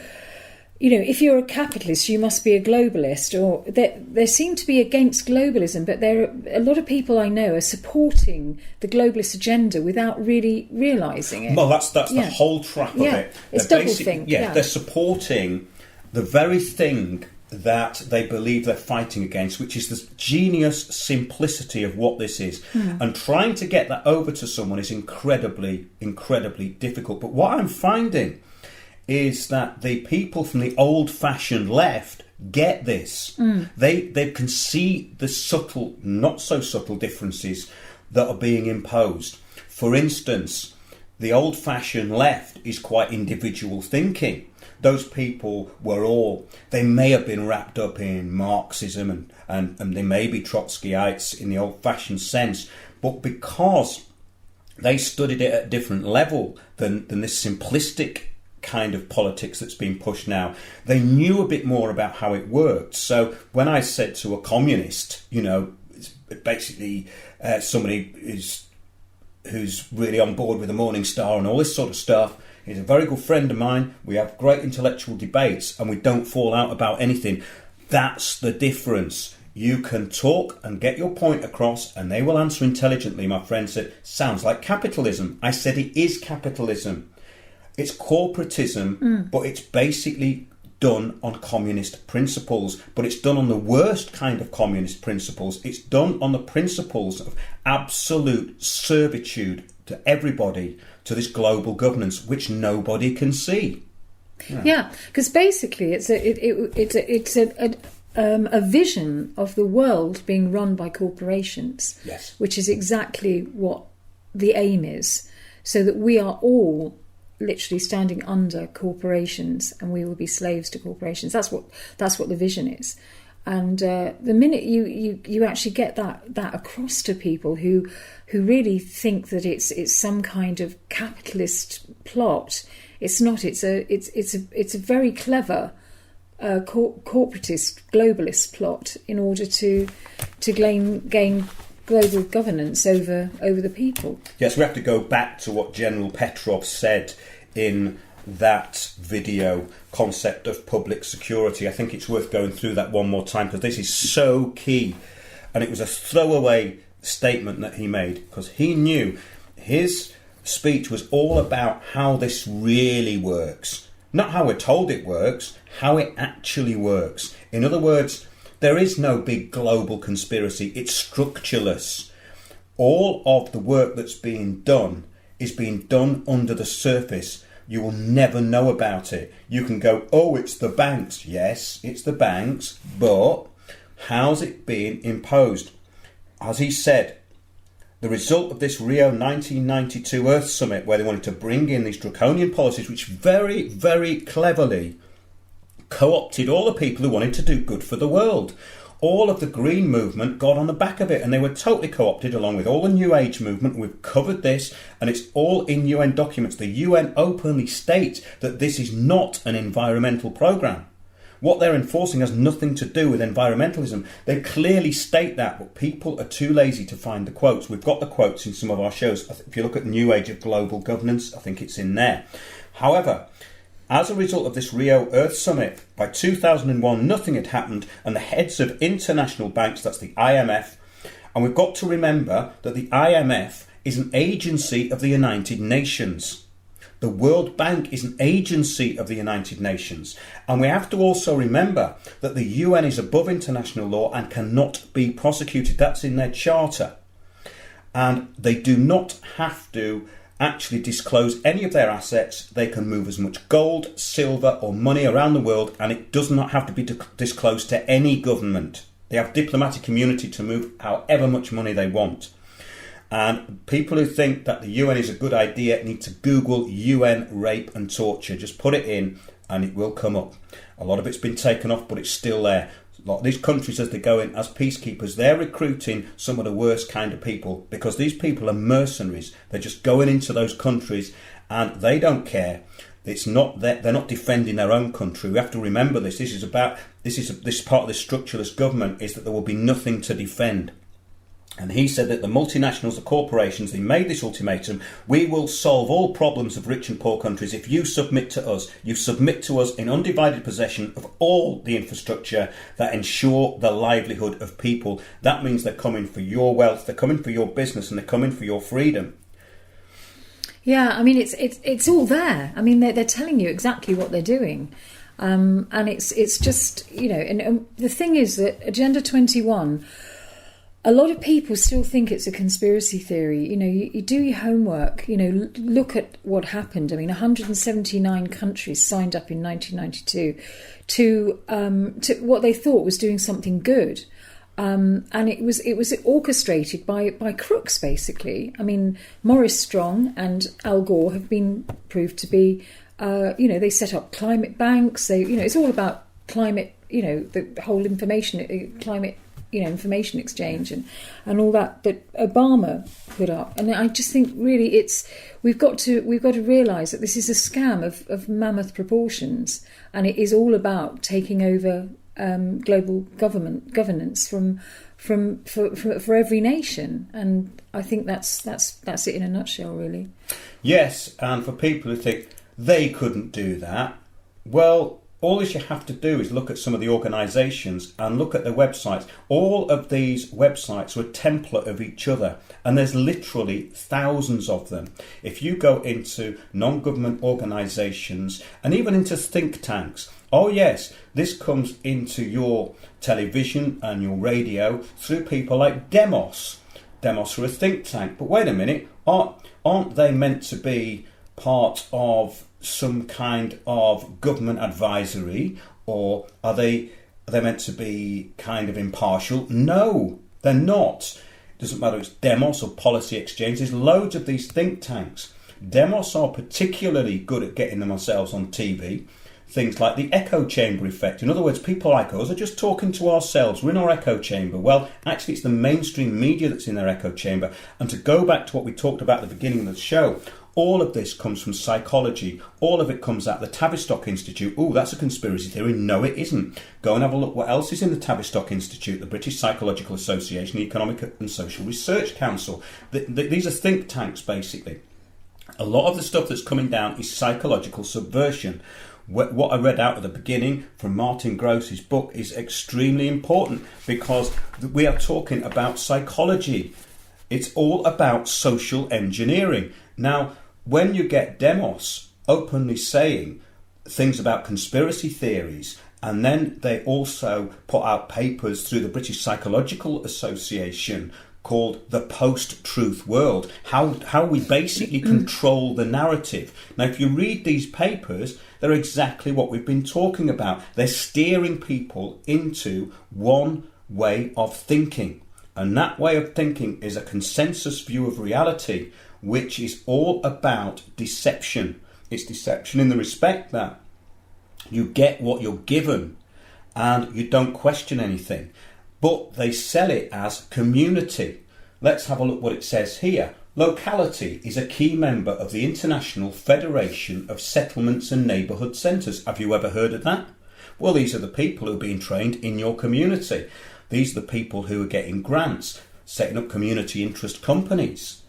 if you're a capitalist, you must be a globalist, or they seem to be against globalism, but there are a lot of people I know are supporting the globalist agenda without really realising it. Well, that's the whole trap of it. It's doublethink. They're supporting the very thing that they believe they're fighting against, which is the genius simplicity of what this is. And trying to get that over to someone is incredibly, incredibly difficult. But what I'm finding is that the people from the old-fashioned left get this. They can see the subtle, not so subtle differences that are being imposed. For instance, the old-fashioned left is quite individual thinking. Those people they may have been wrapped up in Marxism and they may be Trotskyites in the old-fashioned sense, but because they studied it at a different level than this simplistic kind of politics that's being pushed now, they knew a bit more about how it worked. So when I said to a communist, it's basically somebody who's really on board with the Morning Star and all this sort of stuff, he's a very good friend of mine, we have great intellectual debates and we don't fall out about anything. That's the difference. You can talk and get your point across and they will answer intelligently. My friend said, sounds like capitalism. I said, it is capitalism. It's corporatism, but it's basically done on communist principles, but it's done on the worst kind of communist principles. It's done on the principles of absolute servitude to everybody, to this global governance, which nobody can see. Yeah, because basically it's a vision of the world being run by corporations, yes, which is exactly what the aim is, so that we are all literally standing under corporations and we will be slaves to corporations. That's what the vision is. And the minute you actually get that across to people who really think that it's some kind of capitalist plot, it's not. It's a very clever corporatist globalist plot in order to gain global governance over the people. Yes, we have to go back to what General Petrov said in that video, concept of public security. I think it's worth going through that one more time because this is so key. And it was a throwaway statement that he made because he knew his speech was all about how this really works. Not how we're told it works, how it actually works. In other words, there is no big global conspiracy. It's structureless. All of the work that's being done is being done under the surface. You will never know about it. You can go, oh, it's the banks. Yes, it's the banks, but how's it being imposed? As he said, the result of this Rio 1992 Earth Summit, where they wanted to bring in these draconian policies, which very, very cleverly co-opted all the people who wanted to do good for the world. All of the green movement got on the back of it and they were totally co-opted along with all the New Age movement. We've covered this and it's all in UN documents. The UN openly states that this is not an environmental programme. What they're enforcing has nothing to do with environmentalism. They clearly state that, but people are too lazy to find the quotes. We've got the quotes in some of our shows. If you look at the New Age of Global Governance, I think it's in there. However, as a result of this Rio Earth Summit, by 2001, nothing had happened, and the heads of international banks, that's the IMF, and we've got to remember that the IMF is an agency of the United Nations. The World Bank is an agency of the United Nations. And we have to also remember that the UN is above international law and cannot be prosecuted. That's in their charter. And they do not have to actually disclose any of their assets. They can move as much gold, silver or money around the world, and it does not have to be disclosed to any government. They have diplomatic immunity to move however much money they want. And people who think that the UN is a good idea need to Google UN rape and torture. Just put it in and it will come up. A lot of it's been taken off, but it's still there. A lot of these countries, as they go in as peacekeepers, they're recruiting some of the worst kind of people because these people are mercenaries. They're just going into those countries and they don't care. It's not that they're not defending their own country. We have to remember this. This part of this structuralist government is that there will be nothing to defend. And he said that the multinationals, the corporations, they made this ultimatum: we will solve all problems of rich and poor countries if you submit to us. You submit to us in undivided possession of all the infrastructure that ensure the livelihood of people. That means they're coming for your wealth, they're coming for your business, and they're coming for your freedom. Yeah, I mean, it's all there. I mean, they're telling you exactly what they're doing. And it's just, and the thing is that Agenda 21... a lot of people still think it's a conspiracy theory. You do your homework, look at what happened. I mean, 179 countries signed up in 1992 to what they thought was doing something good. And it was orchestrated by crooks, basically. I mean, Maurice Strong and Al Gore have been proved to be, they set up climate banks. It's all about climate, the whole climate information exchange and all that Obama put up. And I just think really we've got to realise that this is a scam of mammoth proportions, and it is all about taking over global governance for every nation. And I think that's it in a nutshell, really. Yes, and for people who think they couldn't do that, well, all you have to do is look at some of the organisations and look at their websites. All of these websites are a template of each other, and there's literally thousands of them. If you go into non-government organisations and even into think tanks, oh yes, this comes into your television and your radio through people like Demos. Demos are a think tank, but wait a minute, aren't they meant to be part of some kind of government advisory, or are they meant to be kind of impartial? No, they're not. It doesn't matter if it's Demos or Policy Exchange. There's loads of these think tanks. Demos are particularly good at getting themselves on TV. Things like the echo chamber effect. In other words, people like us are just talking to ourselves. We're in our echo chamber. Well, actually, it's the mainstream media that's in their echo chamber. And to go back to what we talked about at the beginning of the show, all of this comes from psychology. All of it comes out of the Tavistock Institute. Oh, that's a conspiracy theory. No, it isn't. Go and have a look what else is in the Tavistock Institute, the British Psychological Association, the Economic and Social Research Council. These are think tanks, basically. A lot of the stuff that's coming down is psychological subversion. What I read out at the beginning from Martin Gross's book is extremely important, because we are talking about psychology. It's all about social engineering. Now, when you get Demos openly saying things about conspiracy theories, and then they also put out papers through the British Psychological Association called The Post-Truth World, how we basically control the narrative. Now, if you read these papers, they're exactly what we've been talking about. They're steering people into one way of thinking. And that way of thinking is a consensus view of reality, which is all about deception. It's deception in the respect that you get what you're given and you don't question anything. But they sell it as community. Let's have a look what it says here. Locality is a key member of the International Federation of Settlements and Neighbourhood Centres. Have you ever heard of that? Well, these are the people who are being trained in your community. These are the people who are getting grants, setting up community interest companies.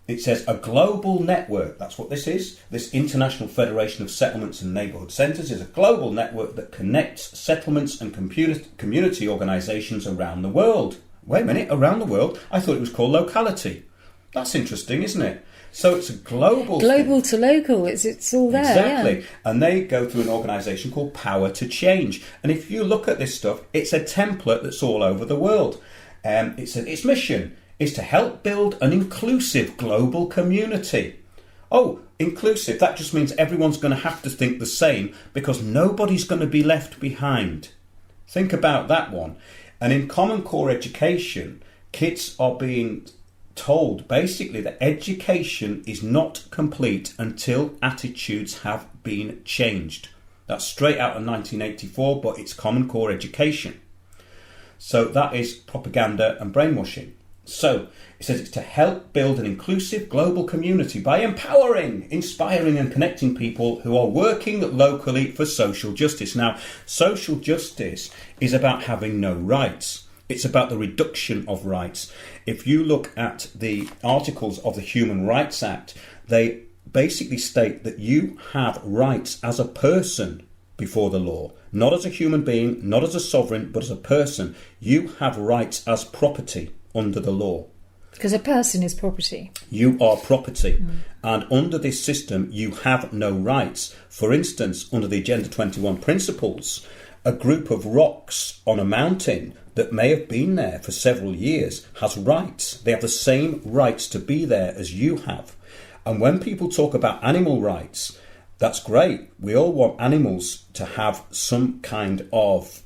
It says a global network. That's what this is. This International Federation of Settlements and Neighbourhood Centres is a global network that connects settlements and community organisations around the world. Wait a minute, around the world? I thought it was called locality. That's interesting, isn't it? So it's a global thing. To local, it's all there. Exactly. Yeah. And they go through an organisation called Power to Change. And if you look at this stuff, it's a template that's all over the world. Its mission is to help build an inclusive global community. Oh, inclusive, that just means everyone's going to have to think the same, because nobody's going to be left behind. Think about that one. And in Common Core education, kids are being told basically that education is not complete until attitudes have been changed. That's straight out of 1984, but it's Common Core education. So that is propaganda and brainwashing. So it says it's to help build an inclusive global community by empowering, inspiring and connecting people who are working locally for social justice. Now, social justice is about having no rights. It's about the reduction of rights. If you look at the articles of the Human Rights Act, they basically state that you have rights as a person before the law, not as a human being, not as a sovereign, but as a person. You have rights as property under the law. Because a person is property. You are property. And under this system, you have no rights. For instance, under the Agenda 21 principles, a group of rocks on a mountain that may have been there for several years has rights. They have the same rights to be there as you have. And when people talk about animal rights, that's great. We all want animals to have some kind of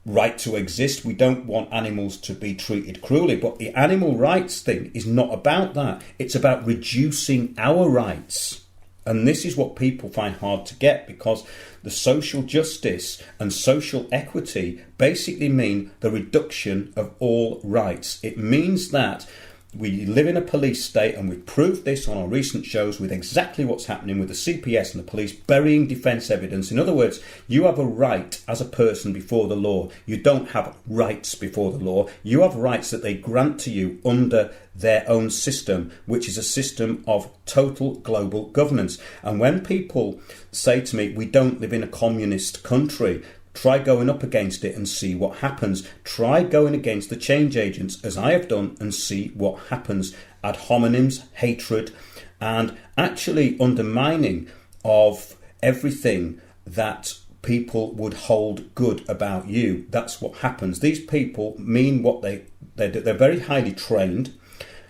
right to exist. We don't want animals to be treated cruelly. But the animal rights thing is not about that. It's about reducing our rights. And this is what people find hard to get, because the social justice and social equity basically mean the reduction of all rights. It means that we live in a police state, and we've proved this on our recent shows with exactly what's happening with the CPS and the police burying defence evidence. In other words, you have a right as a person before the law. You don't have rights before the law. You have rights that they grant to you under their own system, which is a system of total global governance. And when people say to me, we don't live in a communist country, try going up against it and see what happens. Try going against the change agents, as I have done, and see what happens. Ad hominems, hatred, and actually undermining of everything that people would hold good about you. That's what happens. These people mean what they do. They're very highly trained,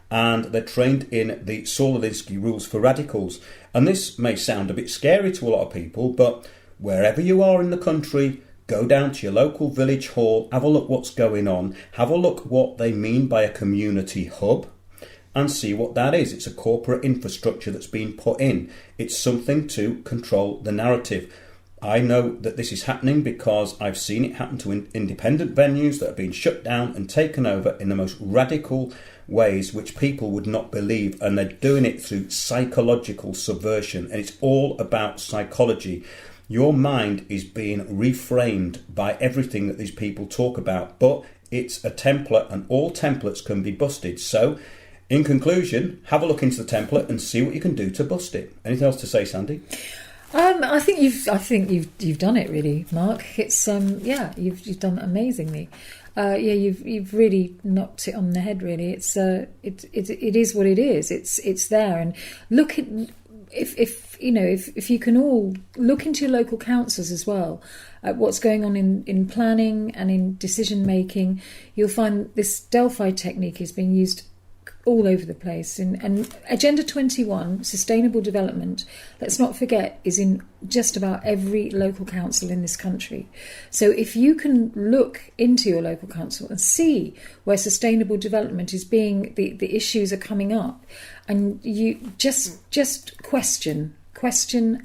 and they're trained in the Saul Alinsky rules for radicals. And this may sound a bit scary to a lot of people, but wherever you are in the country, go down to your local village hall, have a look what's going on, have a look what they mean by a community hub, and see what that is. It's a corporate infrastructure that's been put in. It's something to control the narrative. I know that this is happening because I've seen it happen to independent venues that have been shut down and taken over in the most radical ways which people would not believe, and they're doing it through psychological subversion, and it's all about psychology. Your mind is being reframed by everything that these people talk about, but it's a template, and all templates can be busted. So, in conclusion, have a look into the template and see what you can do to bust it. Anything else to say, Sandy? I think you've done it really, Mark. It's you've done amazingly. You've really knocked it on the head. Really, it is what it is. It's there, and look at. If you can all look into your local councils as well at what's going on in planning and in decision making, you'll find this Delphi technique is being used all over the place. And Agenda 21, sustainable development, let's not forget, is in just about every local council in this country. So if you can look into your local council and see where sustainable development is being, the issues are coming up, and you just question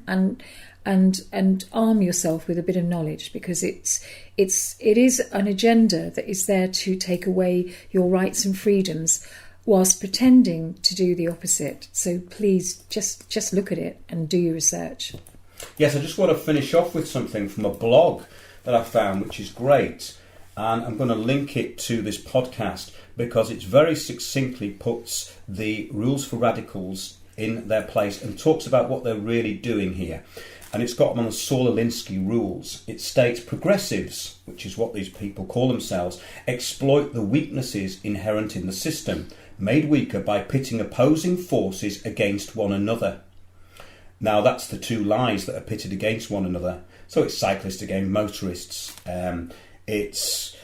and arm yourself with a bit of knowledge, because it is an agenda that is there to take away your rights and freedoms whilst pretending to do the opposite. So please just look at it and do your research. Yes, I just want to finish off with something from a blog that I found, which is great, and I'm going to link it to this podcast because it very succinctly puts the rules for radicals in their place and talks about what they're really doing here. And it's got them on the Saul Alinsky rules. It states progressives, which is what these people call themselves, exploit the weaknesses inherent in the system, made weaker by pitting opposing forces against one another. Now that's the two lies that are pitted against one another. So it's cyclists against motorists. It's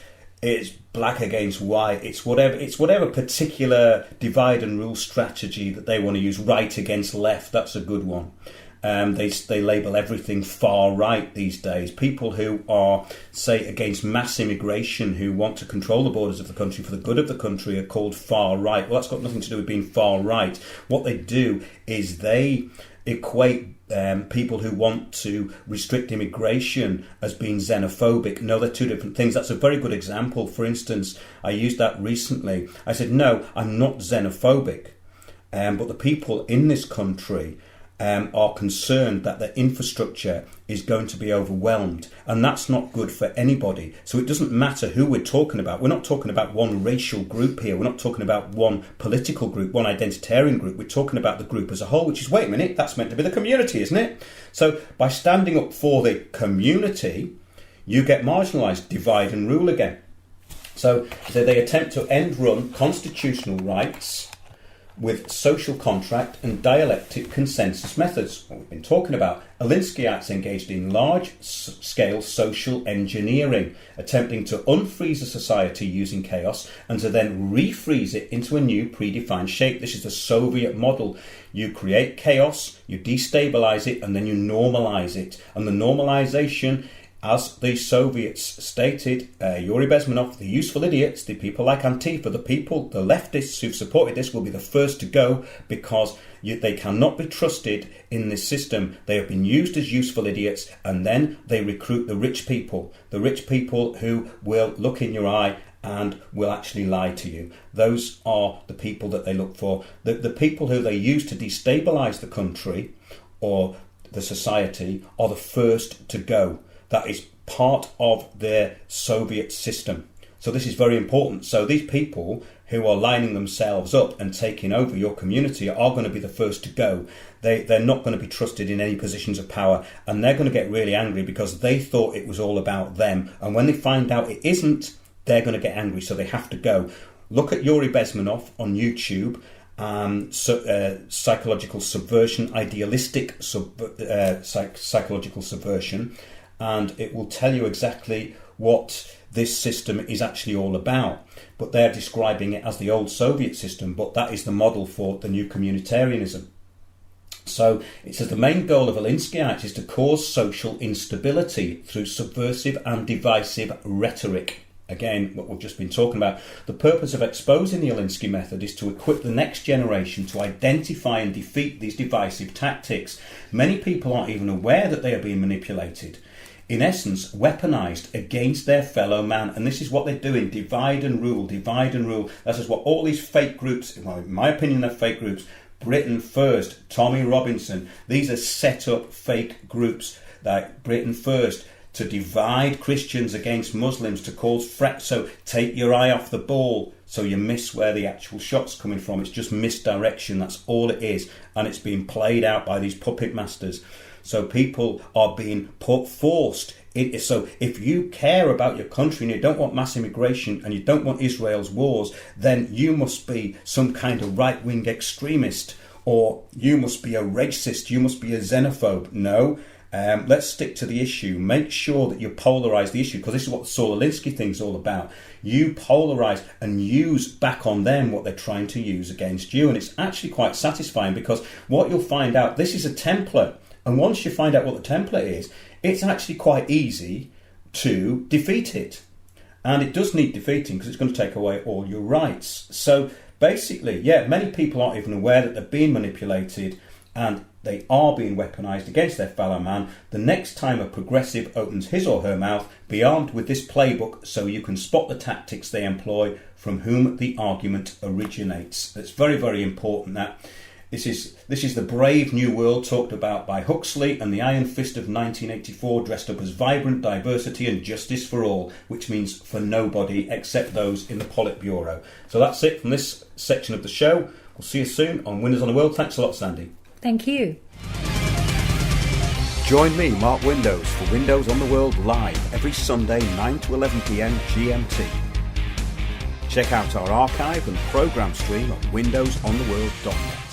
black against white. It's whatever particular divide and rule strategy that they want to use. Right against left. That's a good one. They label everything far right these days. People who are, say, against mass immigration, who want to control the borders of the country for the good of the country, are called far right. Well, that's got nothing to do with being far right. What they do is they equate people who want to restrict immigration as being xenophobic. No, they're two different things. That's a very good example. For instance, I used that recently. I said, no, I'm not xenophobic, but the people in this country are concerned that their infrastructure is going to be overwhelmed, and that's not good for anybody. So it doesn't matter who we're talking about. We're not talking about one racial group here. We're not talking about one political group, one identitarian group. We're talking about the group as a whole, which is, wait a minute, that's meant to be the community, isn't it? So by standing up for the community, you get marginalised, divide and rule again. So they attempt to end-run constitutional rights with social contract and dialectic consensus methods. What we've been talking about. Alinsky acts engaged in large-scale social engineering, attempting to unfreeze a society using chaos and to then refreeze it into a new predefined shape. This is the Soviet model. You create chaos, you destabilise it, and then you normalise it. And the normalisation, as the Soviets stated, Yuri Bezmenov, the useful idiots, the people like Antifa, the leftists who've supported this will be the first to go because they cannot be trusted in this system. They have been used as useful idiots, and then they recruit the rich people who will look in your eye and will actually lie to you. Those are the people that they look for. The people who they use to destabilise the country or the society are the first to go. That is part of their Soviet system. So this is very important. So these people who are lining themselves up and taking over your community are going to be the first to go. They're not going to be trusted in any positions of power, and they're going to get really angry because they thought it was all about them. And when they find out it isn't, they're going to get angry, so they have to go. Look at Yuri Bezmenov on YouTube. Psychological subversion, idealistic psychological subversion, and it will tell you exactly what this system is actually all about. But they're describing it as the old Soviet system, but that is the model for the new communitarianism. So it says the main goal of Alinsky Act is to cause social instability through subversive and divisive rhetoric. Again, what we've just been talking about. The purpose of exposing the Alinsky method is to equip the next generation to identify and defeat these divisive tactics. Many people aren't even aware that they are being manipulated. In essence, weaponized against their fellow man. And this is what they're doing. Divide and rule, divide and rule. That is what all these fake groups, well, in my opinion, they're fake groups. Britain First, Tommy Robinson. These are set up fake groups like Britain First, to divide Christians against Muslims, to cause so take your eye off the ball so you miss where the actual shot's coming from. It's just misdirection, that's all it is. And it's being played out by these puppet masters. So people are being forced. So if you care about your country and you don't want mass immigration and you don't want Israel's wars, then you must be some kind of right-wing extremist, or you must be a racist, you must be a xenophobe. No. Let's stick to the issue. Make sure that you polarise the issue, because this is what the Saul Alinsky thing's all about. You polarise and use back on them what they're trying to use against you. And it's actually quite satisfying, because what you'll find out, this is a template. And once you find out what the template is, it's actually quite easy to defeat it. And it does need defeating, because it's going to take away all your rights. So basically, many people aren't even aware that they're being manipulated, and they are being weaponised against their fellow man. The next time a progressive opens his or her mouth, be armed with this playbook so you can spot the tactics they employ, from whom the argument originates. It's very, very important that this is the brave new world talked about by Huxley and the Iron Fist of 1984, dressed up as vibrant diversity and justice for all, which means for nobody except those in the Politburo. So that's it from this section of the show. We'll see you soon on Windows on the World. Thanks a lot, Sandy. Thank you. Join me, Mark Windows, for Windows on the World live every Sunday 9 to 11 p.m. GMT. Check out our archive and programme stream at windowsontheworld.net.